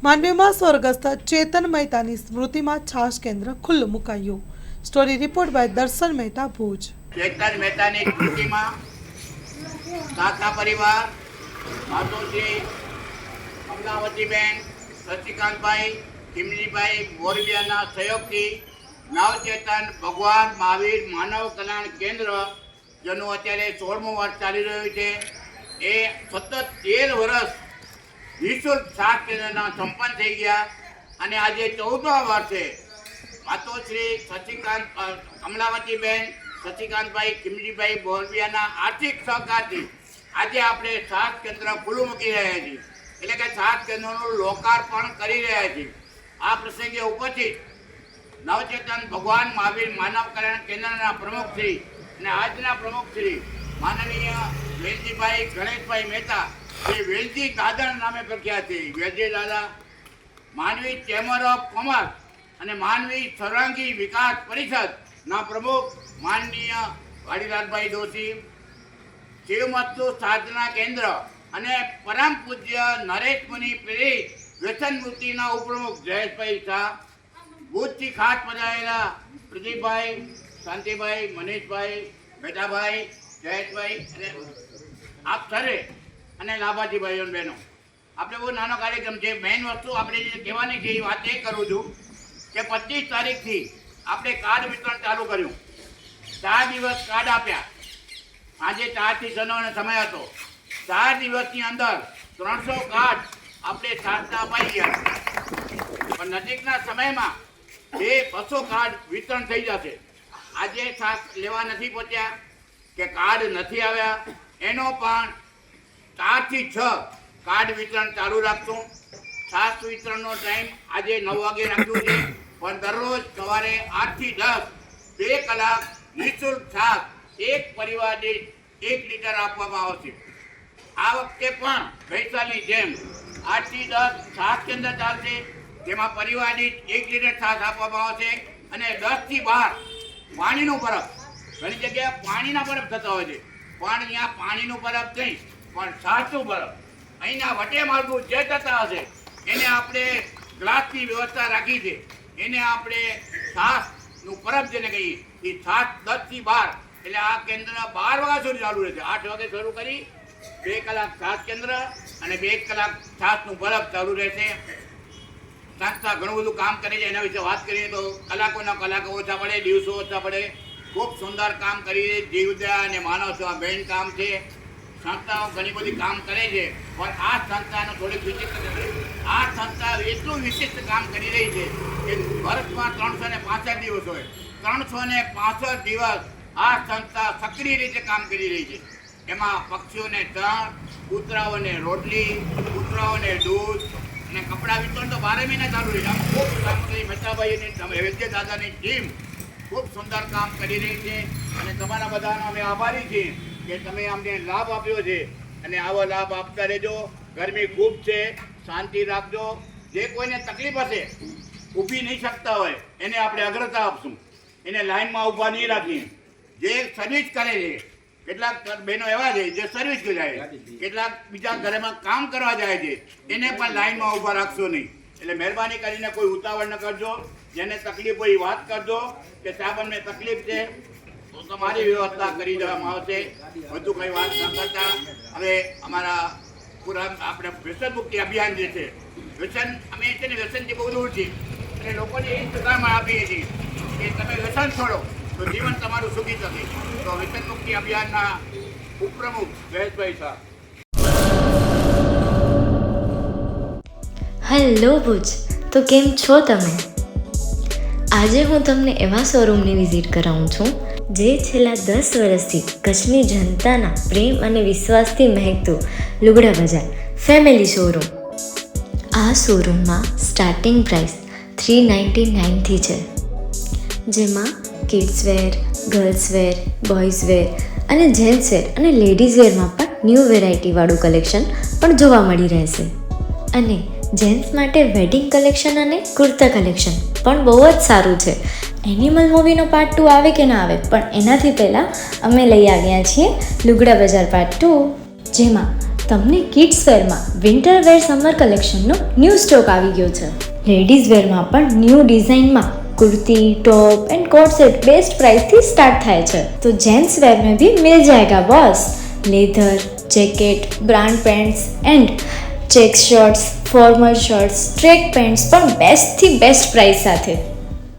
માંડવીમાં સ્વર્ગસ્થ ચેતન મહેતાની સ્મૃતિમાં છાશ કેન્દ્ર ખુલ્લું મુકાયું. સ્ટોરી રિપોર્ટ બાય દર્શન મહેતા, ભુજ. ચેતન મહેતાની સ્મૃતિમાં સાતા પરિવાર, માતુશ્રી કમલાવતીબેન, શશિકાંતભાઈ, કિમલીભાઈ મોરબિયાના સહયોગથી નવચેતન ભગવાન મહાવીર માનવ કલ્યાણ કેન્દ્ર, જેનું અત્યારે 16મું વર્ષ ચાલી રહ્યું છે, એ સતત 13 વર્ષ નિઃશુલ્ક છાશ કેન્દ્રના સંપન્ન થઈ ગયા અને આજે 14મા વર્ષે માતોશ્રી કમલાવતીબેન, શશિકાંતભાઈ, કિમલીભાઈ મોરબિયાના આર્થિક સહકારથી આજે આપણે છાશ કેન્દ્ર ખુલ્લું મૂકી રહ્યા છીએ, એટલે કે છાશ કેન્દ્રનું લોકાર્પણ કરી રહ્યા છીએ. આ પ્રસંગે ઉપસ્થિત નવચેતન ભગવાન મહાવીર માનવ કલ્યાણ કેન્દ્રના પ્રમુખશ્રી અને આજના પ્રમુખશ્રી માનનીય વેલજીભાઈ ગણેશભાઈ મહેતા, જે વેલજી દાદા નામે પ્રખ્યાત છે, વેલજી દાદા, માંડવી ચેમ્બર ઓફ કોમર્સ અને માંડવી સર્વાંગી વિકાસ પરિષદના પ્રમુખ માનનીય વાડીલાલભાઈ દોશી, શિવમસ્તુ સાધના કેન્દ્ર અને પરમ પૂજ્ય નરેશ મુનિ પ્રેરિત વ્યસન મુક્તિના ઉપપ્રમુખ જયેશભાઈ શાહ, ભુજથી ખાસ પધારેલા પ્રદીપભાઈ, શાંતિભાઈ, મનીષભાઈ, બેટાભાઈ, જયેશભાઈ અને આપ સરે અને લાભાજીભાઈઓ બહેનો, આપણે બહુ નાનો કાર્યક્રમ છે. મેઇન વસ્તુ આપણે જે કહેવાની છે એ વાત એ કરું છું કે 25 તારીખથી આપણે કાર્ડ વિતરણ ચાલુ કર્યું. 4 દિવસ કાર્ડ આપ્યા. આજે 4 થી 6નો સમય હતો. 4 દિવસની અંદર 300 કાર્ડ આપણે છાશના અપાઈ ગયા. પણ નજીકના સમયમાં 200 કાર્ડ વિતરણ થઈ જશે. આજે છાશ લેવા નથી પહોંચ્યા કે કાર્ડ નથી આવ્યા, એનો પણ 4 થી 6 કાર્ડ વિતરણ ચાલુ રાખશું. છાશ વિતરણનો ટાઈમ આજે 9 વાગે રાખ્યું છે, પણ દરરોજ સવારે 8 થી 10 2 કલાક નિઃશુલ્ક છાશ એક પરિવાર દીઠ 1 લીટર આપવામાં આવશે. આ વખતે પણ ગઈસાલની જેમ 8 થી 10 છાશ કેન્દ્ર ચાલશે, જેમાં પરિવાર દીઠ 1 લીટર છાશ આપવામાં આવશે. અને 10 થી 12 પાણીનું બરફ, ઘણી જગ્યાએ પાણીના બરફ થતા હોય છે, પણ અહીંયા પાણીનું બરફ નહીં પણ છાશનું બરફ, અહીંના વટે માર્ગું જે થતા હશે એને આપણે ગ્લાસની વ્યવસ્થા રાખી છે, એને આપણે છાશનું બરફ જેને કહીએ એ છાશ 10 થી 12, એટલે આ કેન્દ્ર 12 વાગ્યા સુધી ચાલુ રહેશે. 8 વાગે શરૂ કરી 2 કલાક છાશ કેન્દ્ર અને 2 કલાક છાશનું બરફ ચાલુ રહેશે. સંસ્થા ઘણું બધું કામ કરે છે, એના વિશે વાત કરીએ તો કલાકોના કલાકો ઓછા પડે, દિવસો ઓછા પડે. ખૂબ સુંદર કામ કરી છે. જીવદયા અને માનવ સેવા બેન કામ છે. સંસ્થાઓ ઘણી બધી કામ કરે છે, પણ આ સંસ્થાનો થોડીક વિશિષ્ટ છે. આ સંસ્થા એટલું વિશિષ્ટ કામ કરી રહી છે કે વર્ષમાં 365 દિવસ હોય, 365 દિવસ આ સંસ્થા સક્રિય રીતે કામ કરી રહી છે. એમાં પક્ષીઓને ચણ, કૂતરાઓને રોટલી, કૂતરાઓને દૂધ અને કપડાં વિતરણ તો 12 મહિના ચાલુ રહે છે. આમ ખૂબ કામ કરી મહેતાભાઈની વેદ્ય દાદાની ટીમ ખૂબ સુંદર કામ કરી રહી છે અને તમારા બધાનો અમે આભારી છીએ કે તમે અમને લાભ આપ્યો છે અને આવો લાભ આપતા રહેજો. ગરમી ખૂબ છે, શાંતિ રાખજો. જે કોઈને તકલીફ હશે, ઊભી નહીં શકતા હોય, એને આપણે અગ્રતા આપશું, એને લાઈનમાં ઊભા નહીં રાખીએ. જે સર્વિસ કરે છે, કેટલાક બહેનો એવા છે જે સર્વિસ જાય, કેટલાક બીજા ઘરમાં કામ કરવા જાય છે, એને પણ લાઈનમાં ઊભા રાખશો નહીં. એટલે મહેરબાની કરીને કોઈ ઉતાવળ ન કરજો. જેને તકલીફ હોય એ વાત કરજો કે સાહેબ અમને તકલીફ છે તો તમારી વ્યવસ્થા કરી દેવામાં આવશે. વધુ કંઈ વાત ન કરતા હવે અમારા પૂરા આપણે વ્યસન મુક્તિ અભિયાન જે છે, વ્યસન અમે છે ને વ્યસનથી બહુ દૂર છીએ અને લોકોને એ સુધારણા આપીએ છીએ કે તમે વ્યસન છોડો તો જીવન તમારું સુખી થશે. તો વ્યસન મુક્તિ અભિયાનના ઉપપ્રમુખ જયેશભાઈ શાહ. હેલો ભુજ, તો કેમ છો તમે? આજે હું તમને એવા શોરૂમની વિઝિટ કરાવું છું જે છેલ્લા 10 વર્ષથી કચ્છની જનતાના પ્રેમ અને વિશ્વાસથી મહેકતું લુગડા બજાર ફેમિલી શોરૂમ. આ શોરૂમમાં સ્ટાર્ટિંગ પ્રાઇસ 399થી છે, જેમાં kids wear, girls wear, boys wear અને જેન્ટ્સ વેર અને લેડીઝ વેરમાં પણ ન્યૂ વેરાયટીવાળું કલેક્શન પણ જોવા મળી રહેશે. અને જેન્ટ્સ માટે વેડિંગ કલેક્શન અને કુર્તા કલેક્શન પણ બહુ જ સારું છે. એનિમલ મૂવીનો પાર્ટ 2 આવે કે ના આવે, પણ એનાથી પહેલાં અમે લઈ આવ્યા છીએ લુગડા બજાર પાર્ટ 2, જેમાં તમને કિડ્સ વેરમાં વિન્ટર વેર સમર કલેક્શનનો ન્યૂ સ્ટોક આવી ગયો છે. લેડીઝ વેરમાં પણ ન્યૂ ડિઝાઇનમાં kurti top and coat set best price थी स्टार्ट थाय छे. तो जेंट्स वेर में भी मिल जाएगा boss. Leather jacket brand pants and check shirts formal shirts track pants पर बेस्ट थी बेस्ट प्राइस साथे.